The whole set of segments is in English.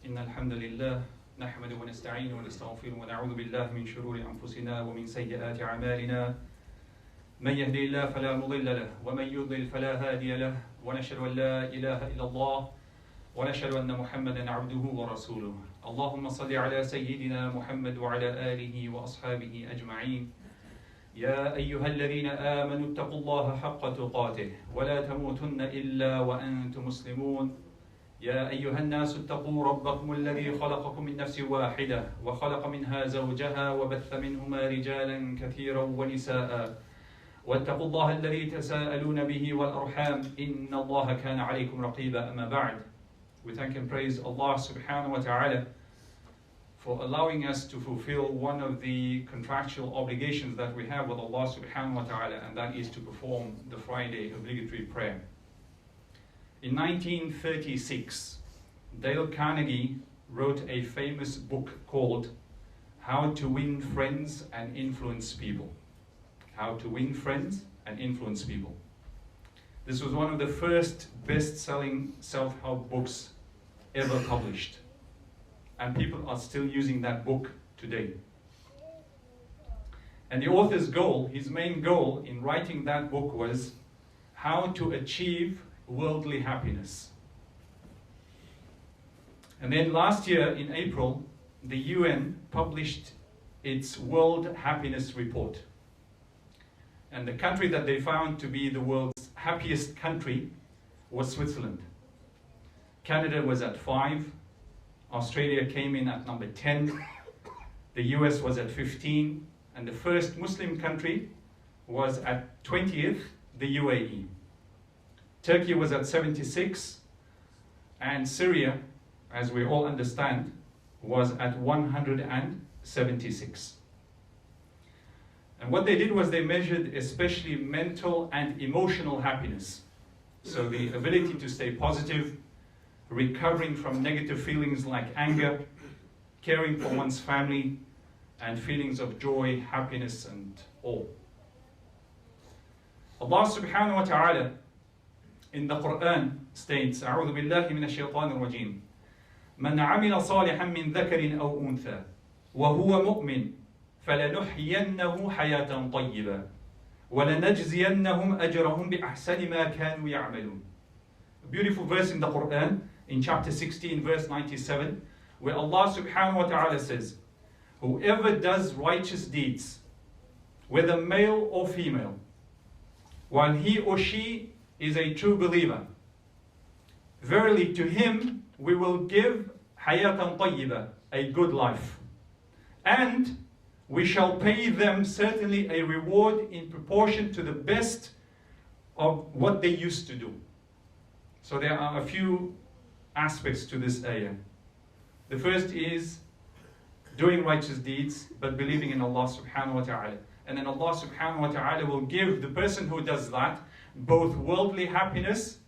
إن الحمد لله نحمده ونستعينه ونستغفره ونعوذ بالله من شرور أنفسنا ومن سيئات أعمالنا من يهدي الله فلا مضل له ومن يضلل فلا هادي له ونشهد أن لا إله إلا الله ونشهد أن محمدا عبده ورسوله اللهم صل على سيدنا محمد وعلى آله وأصحابه أجمعين يا أيها الذين آمنوا اتقوا الله حق تقاته ولا تموتن إلا وأنتم مسلمون يا أيها الناس اتقوا ربكم الذي خلقكم من نفس واحدة وخلق منها زوجها وبث منهما رجالا كثيرا ونساء واتقوا الله الذي تساءلون به والأرحام إن الله كان عليكم رقيبا أما بعد. We thank and praise Allah subhanahu wa ta'ala for allowing us to fulfill one of the contractual obligations that we have with Allah subhanahu wa ta'ala, and that is to perform the Friday obligatory prayer. In 1936, Dale Carnegie wrote a famous book called How to Win Friends and Influence People. How to Win Friends and Influence People. This was one of the first best-selling self-help books ever published. And people are still using that book today. And the author's goal, his main goal in writing that book was how to achieve worldly happiness. And then last year in April, the UN published its World Happiness Report. And the country that they found to be the world's happiest country was Switzerland. Canada was at 5, Australia came in at number 10, the US was at 15, and the first Muslim country was at 20th, the UAE. Turkey was at 76, and Syria, as we all understand, was at 176. And what they did was they measured especially mental and emotional happiness. So the ability to stay positive, recovering from negative feelings like anger, caring for one's family, and feelings of joy, happiness, and awe. Allah subhanahu wa ta'ala in the Qur'an states, أعوذ بالله من الشيطان الرجيم من عمل صالحا من ذكر أو أنثى وهو مؤمن فلنحيينه حياة طيبة ولنجزينهم أجرهم بأحسن ما كانوا يعملون. A beautiful verse in the Qur'an in chapter 16 verse 97 where Allah subhanahu wa ta'ala says, whoever does righteous deeds, whether male or female, while he or she is a true believer, verily to him we will give hayatan tayyiba, a good life, and we shall pay them certainly a reward in proportion to the best of what they used to do. So there are a few aspects to this ayah. The first is doing righteous deeds but believing in Allah subhanahu wa ta'ala. And then Allah subhanahu wa ta'ala will give the person who does that both worldly happiness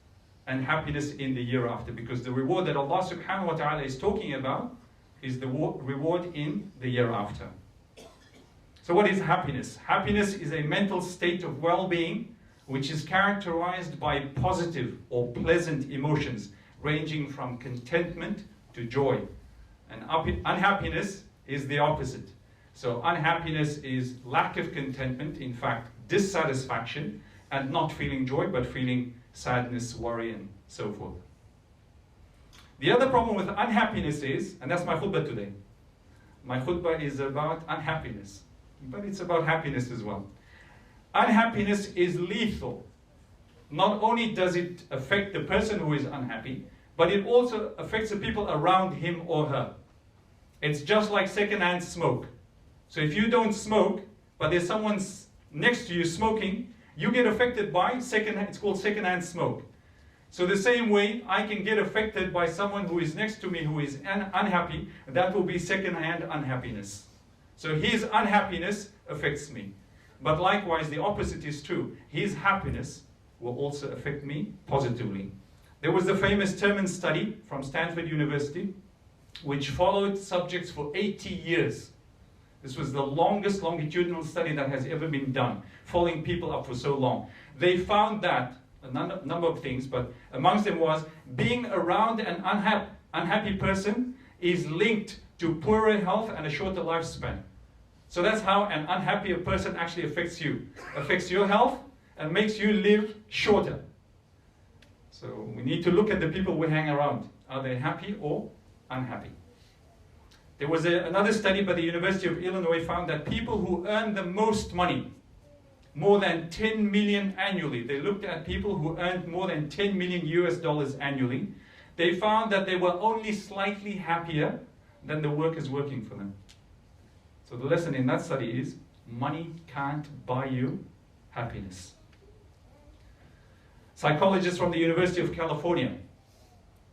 and happiness in the year after, because the reward that Allah subhanahu wa ta'ala is talking about is the reward in the year after. So what is happiness? Happiness is a mental state of well-being which is characterized by positive or pleasant emotions ranging from contentment to joy. And unhappiness is the opposite. So unhappiness is lack of contentment, in fact dissatisfaction, and not feeling joy but feeling sadness, worry, and so forth. The other problem with unhappiness is, and that's my khutbah today, my khutbah is about unhappiness, but it's about happiness as well. Unhappiness is lethal. Not only does it affect the person who is unhappy, but it also affects the people around him or her. It's just like secondhand smoke. So if you don't smoke, but there's someone next to you smoking, you get affected by secondhand, it's called secondhand smoke. So the same way I can get affected by someone who is next to me who is unhappy, that will be secondhand unhappiness. So his unhappiness affects me. But likewise, the opposite is true. His happiness will also affect me positively. There was the famous Terman study from Stanford University, which followed subjects for 80 years. This was the longest longitudinal study that has ever been done, following people up for so long. They found that, a number of things, but amongst them was being around an unhappy person is linked to poorer health and a shorter lifespan. So that's how an unhappier person actually affects you. Affects your health and makes you live shorter. So we need to look at the people we hang around. Are they happy or unhappy? There was another study by the University of Illinois found that people who earn the most money, more than 10 million annually, they looked at people who earned more than 10 million US dollars annually, they found that they were only slightly happier than the workers working for them. So the lesson in that study is, money can't buy you happiness. Psychologists from the University of California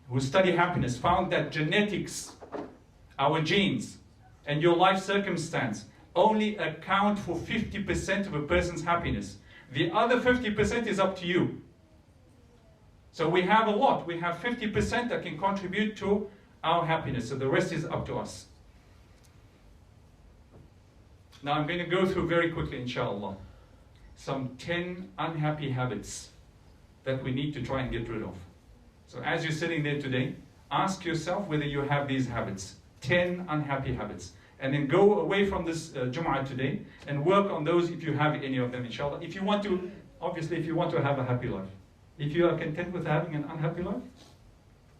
who study happiness found that genetics, our genes, and your life circumstance only account for 50% of a person's happiness. The other 50% is up to you. So we have a lot. We have 50% that can contribute to our happiness. So the rest is up to us. Now I'm going to go through very quickly, inshallah, some 10 unhappy habits that we need to try and get rid of. So as you're sitting there today, ask yourself whether you have these habits. 10 unhappy habits. And then go away from this Jum'ah today and work on those if you have any of them, inshallah. If you want to, obviously, if you want to have a happy life. If you are content with having an unhappy life,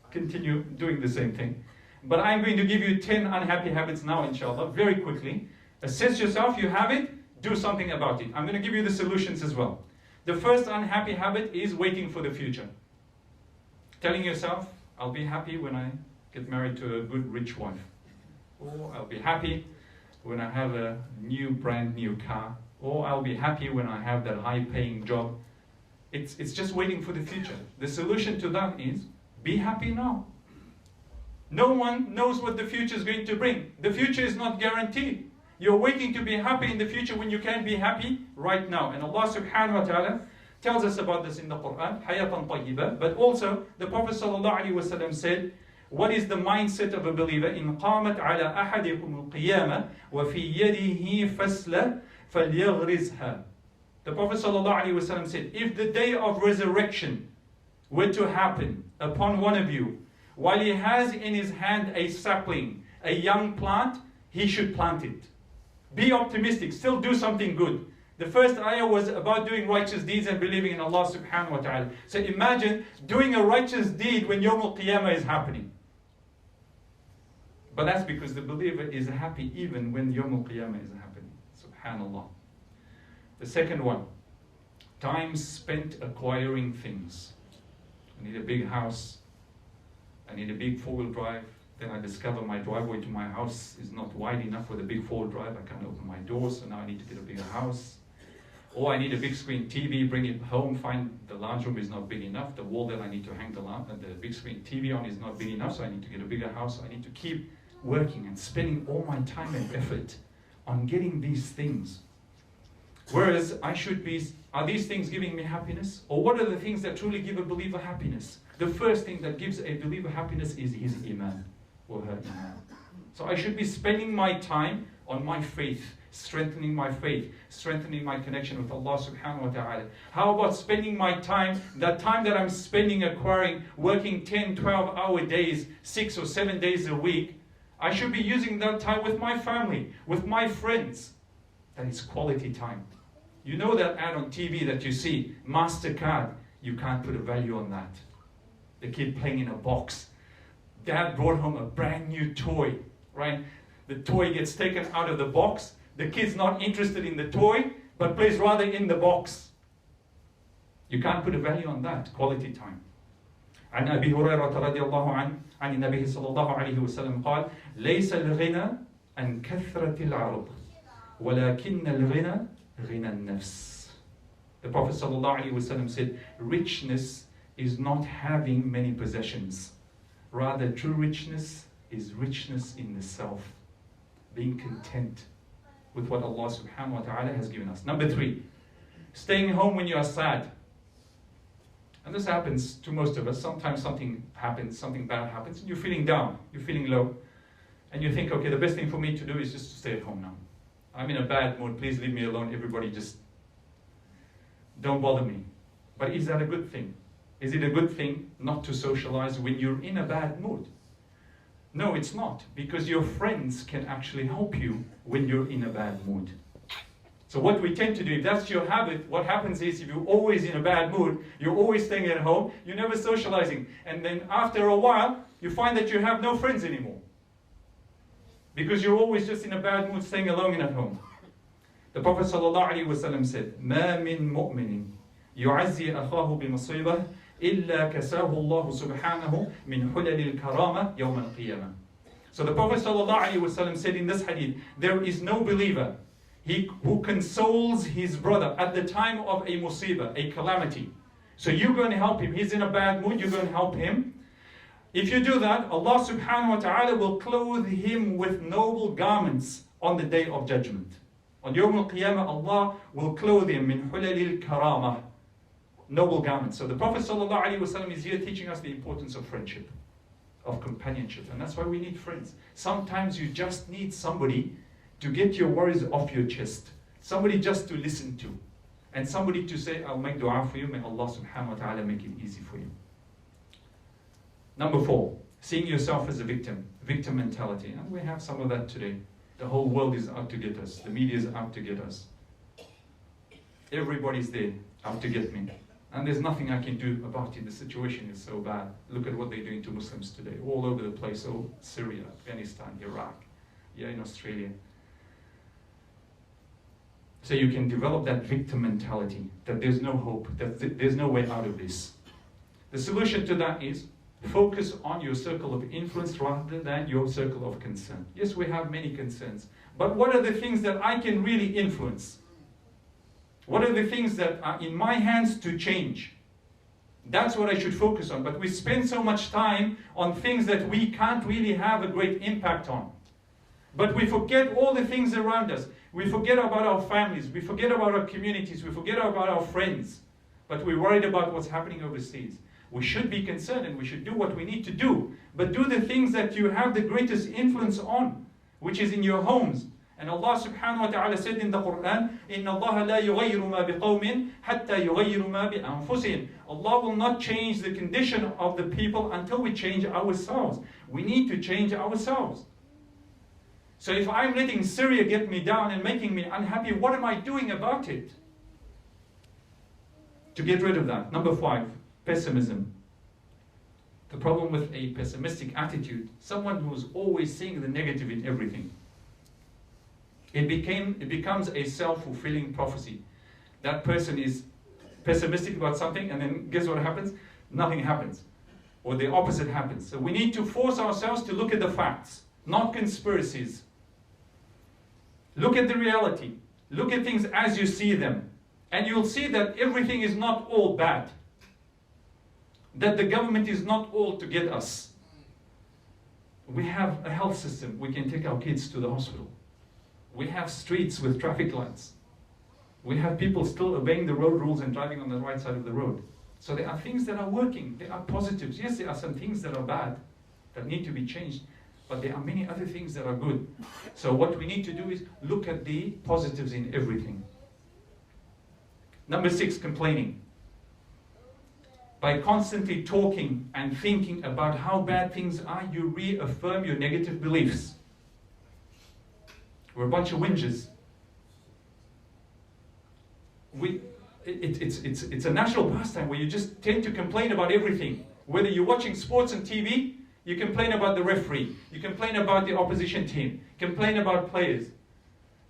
continue doing the same thing. But I'm going to give you 10 unhappy habits now, inshallah, very quickly. Assess yourself, you have it, do something about it. I'm going to give you the solutions as well. The first unhappy habit is waiting for the future. Telling yourself, I'll be happy when I get married to a good rich wife. Or I'll be happy when I have a brand new car. Or I'll be happy when I have that high-paying job. It's just waiting for the future. The solution to that is, be happy now. No one knows what the future is going to bring. The future is not guaranteed. You're waiting to be happy in the future when you can be happy right now. And Allah subhanahu wa ta'ala tells us about this in the Qur'an, hayatan tayyibah. But also, the Prophet sallallahu alaihi wasallam said, what is the mindset of a believer? إن قامت على أحدكم القيامة وفي يده فسلة فليغرزها. The Prophet ﷺ said, if the day of resurrection were to happen upon one of you, while he has in his hand a sapling, a young plant, he should plant it. Be optimistic, still do something good. The first ayah was about doing righteous deeds and believing in Allah subhanahu wa ta'ala. So imagine doing a righteous deed when Yawm al-Qiyamah is happening. But that's because the believer is happy even when Yawm al-Qiyamah is happening. Subhanallah. The second one, time spent acquiring things. I need a big house. I need a big four-wheel drive. Then I discover my driveway to my house is not wide enough for the big four-wheel drive. I can't open my doors, so now I need to get a bigger house. Or I need a big screen TV, bring it home, find the lounge room is not big enough. The wall that I need to hang the big screen TV on is not big enough, so I need to get a bigger house. So I need to keep working and spending all my time and effort on getting these things. Whereas I should be, are these things giving me happiness? Or what are the things that truly give a believer happiness? The first thing that gives a believer happiness is his iman, or her iman. So I should be spending my time on my faith, strengthening my faith, strengthening my connection with Allah subhanahu wa ta'ala. How about spending my time, that time that I'm spending acquiring, working 10, 12-hour days, 6 or 7 days a week, I should be using that time with my family, with my friends. That is quality time. You know that ad on TV that you see, MasterCard, you can't put a value on that. The kid playing in a box. Dad brought home a brand new toy, right? The toy gets taken out of the box. The kid's not interested in the toy, but plays rather in the box. You can't put a value on that, quality time. عن أبي هريرة رضي الله عنه عن النبي صلى الله عليه وسلم قال ليس الغنى عن كثرة العرض ولكن الغنى غنى النفس. The Prophet sallallahu alaihi wasallam said, richness is not having many possessions. Rather, true richness is richness in the self. Being content with what Allah subhanahu wa ta'ala has given us. Number 3, staying home when you are sad. And this happens to most of us. Sometimes something happens, something bad happens, and you're feeling down, you're feeling low. And you think, okay, the best thing for me to do is just to stay at home now. I'm in a bad mood, please leave me alone, everybody just don't bother me. But is that a good thing? Is it a good thing not to socialize when you're in a bad mood? No, it's not, because your friends can actually help you when you're in a bad mood. So what we tend to do, if that's your habit, what happens is if you're always in a bad mood, you're always staying at home, you're never socializing. And then after a while, you find that you have no friends anymore. Because you're always just in a bad mood, staying alone and at home. The Prophet ﷺ said, مَا مِن مُؤْمِنٍ يُعَزِّي أَخَاهُ بِمُصِيبَةٍ إِلَّا كَسَاهُ اللَّهُ سُبْحَانَهُ مِنْ حُلَلِ الْكَرَامَةِ يَوْمَ الْقِيَامَةِ. So the Prophet ﷺ said in this hadith, there is no believer who consoles his brother at the time of a musibah, a calamity. So you're going to help him. He's in a bad mood, you're going to help him. If you do that, Allah subhanahu wa ta'ala will clothe him with noble garments on the day of judgment. On Yawm al-Qiyamah, Allah will clothe him min hulalil karamah, noble garments. So the Prophet sallallahu alaihi wasallam is here teaching us the importance of friendship, of companionship. And that's why we need friends. Sometimes you just need somebody to get your worries off your chest. Somebody just to listen to. And somebody to say, I'll make dua for you. May Allah subhanahu wa ta'ala make it easy for you. Number 4, seeing yourself as a victim. Victim mentality. And we have some of that today. The whole world is out to get us. The media is out to get us. Everybody's there, out to get me. And there's nothing I can do about it. The situation is so bad. Look at what they're doing to Muslims today. All over the place. Oh, Syria, Afghanistan, Iraq. Yeah, in Australia. So you can develop that victim mentality, that there's no hope, that there's no way out of this. The solution to that is focus on your circle of influence rather than your circle of concern. Yes, we have many concerns, but what are the things that I can really influence? What are the things that are in my hands to change? That's what I should focus on. But we spend so much time on things that we can't really have a great impact on. But we forget all the things around us. We forget about our families, we forget about our communities, we forget about our friends, but we're worried about what's happening overseas. We should be concerned and we should do what we need to do, but do the things that you have the greatest influence on, which is in your homes. And Allah subhanahu wa ta'ala said in the Qur'an, إِنَّ اللَّهَ لَا يُغَيِّرُ مَا بِقَوْمٍ حَتَّى يُغَيِّرُ مَا بِأَنفُسِهِمْ. Allah will not change the condition of the people until we change ourselves. We need to change ourselves. So if I'm letting Syria get me down and making me unhappy, what am I doing about it? To get rid of that. Number 5, pessimism. The problem with a pessimistic attitude, someone who's always seeing the negative in everything. It becomes a self-fulfilling prophecy. That person is pessimistic about something and then guess what happens? Nothing happens. Or the opposite happens. So we need to force ourselves to look at the facts, not conspiracies. Look at the reality. Look at things as you see them. And you'll see that everything is not all bad. That the government is not all to get us. We have a health system. We can take our kids to the hospital. We have streets with traffic lights. We have people still obeying the road rules and driving on the right side of the road. So there are things that are working. There are positives. Yes, there are some things that are bad, that need to be changed. But there are many other things that are good. So what we need to do is look at the positives in everything. Number 6, complaining. By constantly talking and thinking about how bad things are, you reaffirm your negative beliefs. We're a bunch of whingers. It's a natural pastime where you just tend to complain about everything. Whether you're watching sports on TV, you complain about the referee. You complain about the opposition team. Complain about players.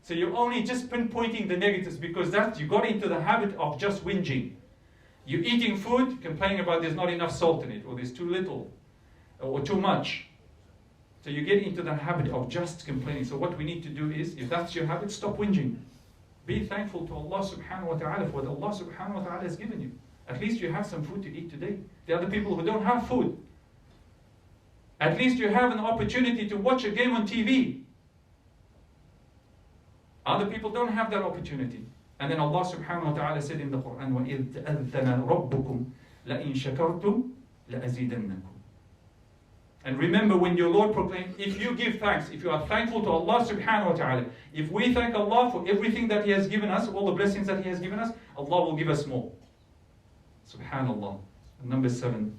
So you're only just pinpointing the negatives because you got into the habit of just whinging. You're eating food, complaining about there's not enough salt in it, or there's too little, or too much. So you get into the habit of just complaining. So what we need to do is, if that's your habit, stop whinging. Be thankful to Allah subhanahu wa ta'ala for what Allah subhanahu wa ta'ala has given you. At least you have some food to eat today. There are other people who don't have food. At least you have an opportunity to watch a game on TV. Other people don't have that opportunity. And then Allah subhanahu wa ta'ala said in the Quran, وَإِذْ تَأَذَّنَ رَبُّكُمْ لَإِن شَكَرْتُمْ لَأَزِيدَنَّكُمْ. And remember when your Lord proclaimed, if you give thanks, if you are thankful to Allah subhanahu wa ta'ala, if we thank Allah for everything that He has given us, all the blessings that He has given us, Allah will give us more. Subhanallah. And number 7,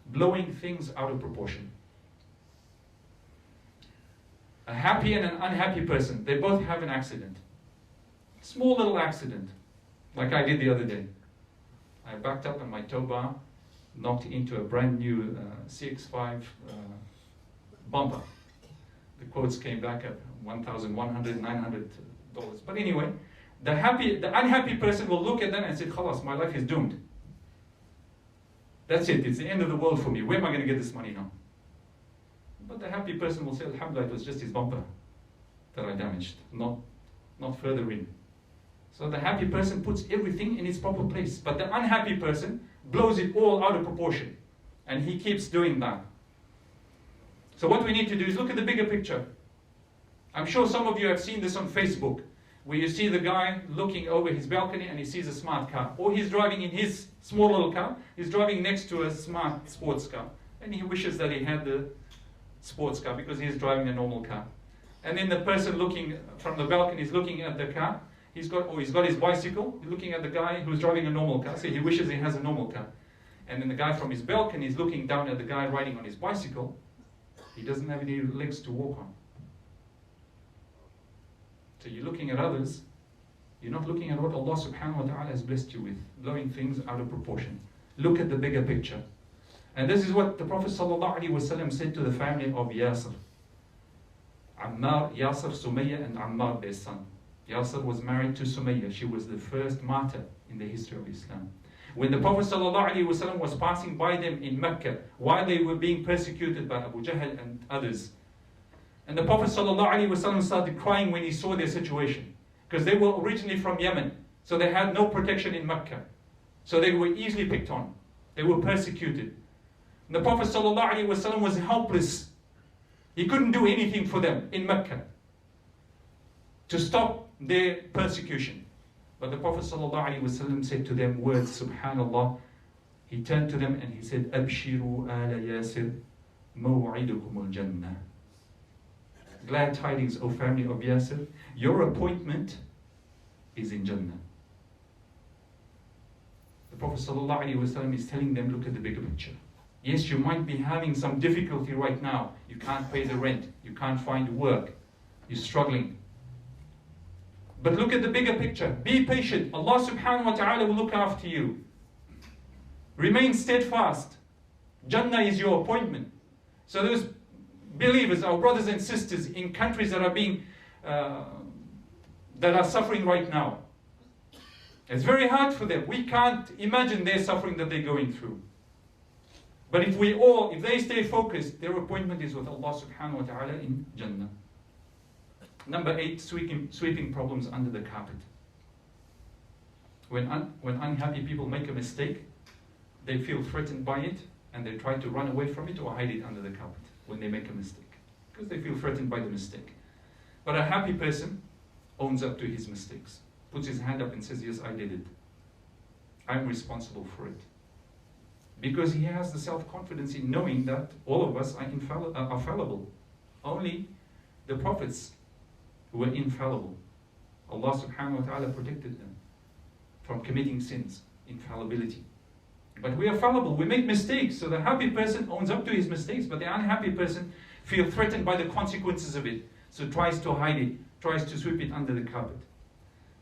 blowing things out of proportion. A happy and an unhappy person, they both have an accident. Small little accident, like I did the other day. I backed up on my tow bar, knocked into a brand new CX-5 bumper. The quotes came back at $1,100, $900. But anyway, the unhappy person will look at them and say, "Khalas, my life is doomed. That's it, it's the end of the world for me. Where am I going to get this money now?" But the happy person will say, "Alhamdulillah, it was just his bumper that I damaged, not further in." So the happy person puts everything in its proper place. But the unhappy person blows it all out of proportion. And he keeps doing that. So what we need to do is look at the bigger picture. I'm sure some of you have seen this on Facebook, where you see the guy looking over his balcony and he sees a smart car. Or he's driving in his small little car, he's driving next to a smart sports car. And he wishes that he had the sports car because he's driving a normal car. And then the person looking from the balcony is looking at the car. He's got his bicycle, he's looking at the guy who's driving a normal car, so he wishes he has a normal car. And then the guy from his balcony is looking down at the guy riding on his bicycle. He doesn't have any legs to walk on. So you're looking at others, you're not looking at what Allah subhanahu wa ta'ala has blessed you with, blowing things out of proportion. Look at the bigger picture. And this is what the Prophet sallallahu alaihi wasallam said to the family of Yasir. Ammar, Yasir, Sumayya, and Ammar, their son. Yasir was married to Sumayya. She was the first martyr in the history of Islam. When the Prophet ﷺ was passing by them in Mecca, while they were being persecuted by Abu Jahl and others, and the Prophet ﷺ started crying when he saw their situation, because they were originally from Yemen, so they had no protection in Mecca. So they were easily picked on. They were persecuted. And the Prophet ﷺ was helpless. He couldn't do anything for them in Mecca to stop their persecution. But the Prophet ﷺ said to them words, subhanallah. He turned to them and he said, "Abshiru ala Yasir, maw'idukum al-jannah." Glad tidings, O family of Yasir, your appointment is in Jannah. The Prophet ﷺ is telling them, look at the bigger picture. Yes, you might be having some difficulty right now. You can't pay the rent. You can't find work. You're struggling. But look at the bigger picture. Be patient. Allah subhanahu wa ta'ala will look after you. Remain steadfast. Jannah is your appointment. So those believers, our brothers and sisters in countries that are suffering right now, it's very hard for them. We can't imagine their suffering that they're going through. But if they stay focused, their appointment is with Allah subhanahu wa ta'ala in Jannah. Number 8, sweeping problems under the carpet. When unhappy people make a mistake, they feel threatened by it and they try to run away from it or hide it under the carpet when they make a mistake, because they feel threatened by the mistake. But a happy person owns up to his mistakes, puts his hand up and says, "Yes, I did it. I'm responsible for it." Because he has the self-confidence in knowing that all of us are fallible. Only the prophets were infallible. Allah subhanahu wa ta'ala protected them from committing sins, infallibility. But we are fallible, we make mistakes. So the happy person owns up to his mistakes, but the unhappy person feels threatened by the consequences of it, so tries to hide it, tries to sweep it under the carpet.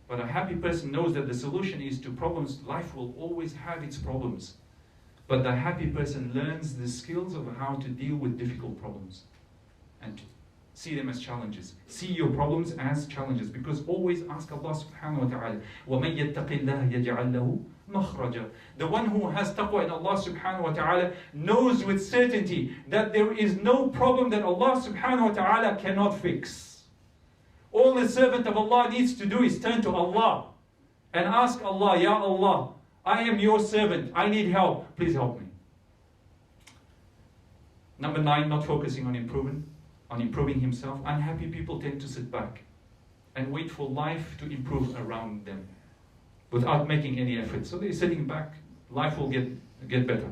But a happy person knows that the solution is to problems. Life will always have its problems. But the happy person learns the skills of how to deal with difficult problems and to see them as challenges. See your problems as challenges, because always ask Allah subhanahu wa ta'ala, وَمَن يَتَّقِ اللَّهَ يَجْعَلْ لَهُ مَخْرَجًا. The one who has taqwa in Allah subhanahu wa ta'ala knows with certainty that there is no problem that Allah subhanahu wa ta'ala cannot fix. All the servant of Allah needs to do is turn to Allah and ask Allah, Ya Allah, I am your servant, I need help, please help me. Number 9, not focusing on improving himself. Unhappy people tend to sit back and wait for life to improve around them without making any effort. So they're sitting back, life will get better.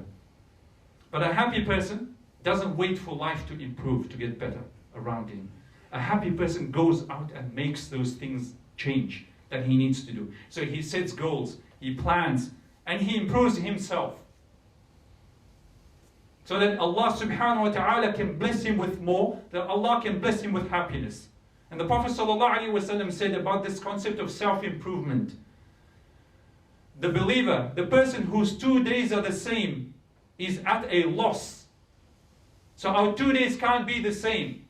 But a happy person doesn't wait for life to improve, to get better around him. A happy person goes out and makes those things change that he needs to do. So he sets goals, he plans, and he improves himself. so that Allah subhanahu wa ta'ala can bless him with more, that Allah can bless him with happiness. And the Prophet ﷺ said about this concept of self-improvement. The believer, the person whose 2 days are the same, is at a loss. So our 2 days can't be the same.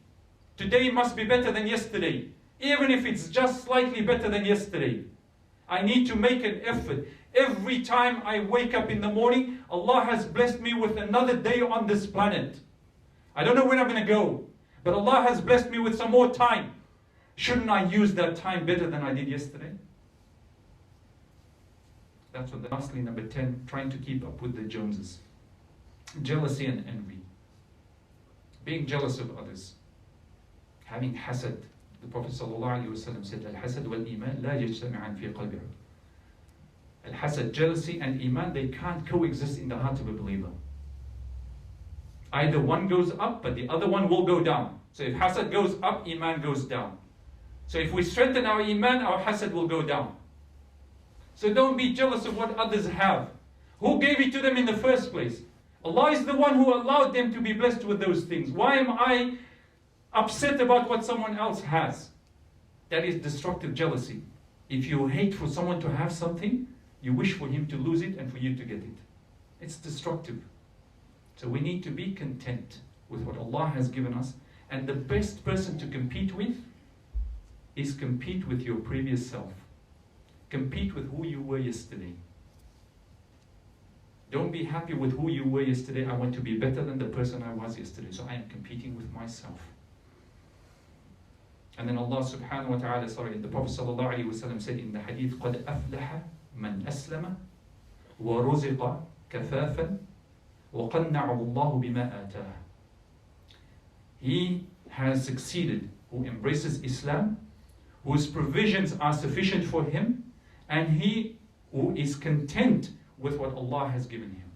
Today must be better than yesterday. Even if it's just slightly better than yesterday. I need to make an effort. Every time I wake up in the morning, Allah has blessed me with another day on this planet. I don't know when I'm going to go, but Allah has blessed me with some more time. Shouldn't I use that time better than I did yesterday? That's what. Lastly, number 10, trying to keep up with the Joneses. Jealousy and envy. Being jealous of others. Having hasad. The Prophet ﷺ said, Al-hasad wal-iman la yajtami'an fi qalbi. Al-hasad, jealousy and iman, they can't coexist in the heart of a believer. Either one goes up, but the other one will go down. So if hasad goes up, iman goes down. So if we strengthen our iman, our hasad will go down. So don't be jealous of what others have. Who gave it to them in the first place? Allah is the one who allowed them to be blessed with those things. Why am I upset about what someone else has? That is destructive jealousy. If you hate for someone to have something, you wish for him to lose it and for you to get it. It's destructive. So we need to be content with what Allah has given us. And the best person to compete with is compete with your previous self. Compete with who you were yesterday. Don't be happy with who you were yesterday. I want to be better than the person I was yesterday. So I am competing with myself. And then Allah subhanahu wa ta'ala, the Prophet sallallahu alayhi wa sallam said in the hadith, قَدْ أَفْلَحَ مَنْ أَسْلَمَ وَرُزِقَ كَفَافًا وَقَنَّعَهُ اللَّهُ بِمَا آتَاهُ. He has succeeded who embraces Islam, whose provisions are sufficient for him, and he who is content with what Allah has given him.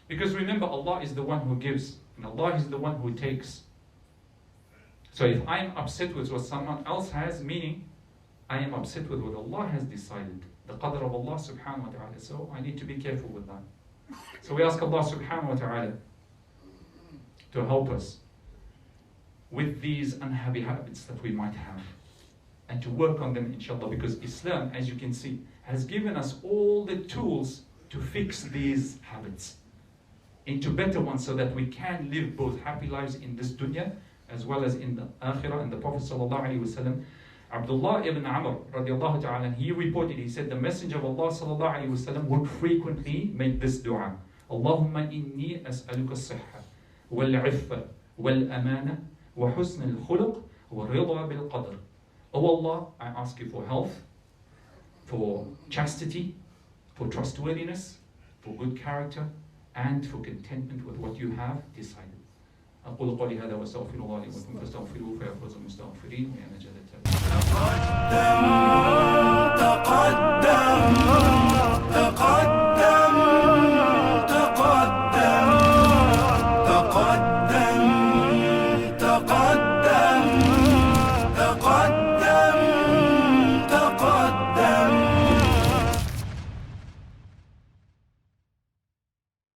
Because remember, Allah is the one who gives, and Allah is the one who takes. So if I am upset with what someone else has, meaning I am upset with what Allah has decided, the qadr of Allah subhanahu wa ta'ala, so I need to be careful with that. So we ask Allah subhanahu wa ta'ala to help us with these unhappy habits that we might have, and to work on them inshallah, because Islam, as you can see, has given us all the tools to fix these habits into better ones, so that we can live both happy lives in this dunya as well as in the akhirah. And the Prophet sallallahu alaihi wasallam, Abdullah ibn Amr radiallahu ta'ala, he reported, he said, the Messenger of Allah sallallahu alaihi wasallam would frequently make this dua: Allahumma inni as'aluka as-sihha wal-'iffa wal-amana wa husn al-khuluq wa rida bil-qadr. Oh Allah, I ask you for health, for chastity, for trustworthiness, for good character, and for contentment with what you have decided. أقول قولي هذا وأستغفر الله لي ولكم فاستغفروه فيغفر المستغفرين ويا نجاة التائبين.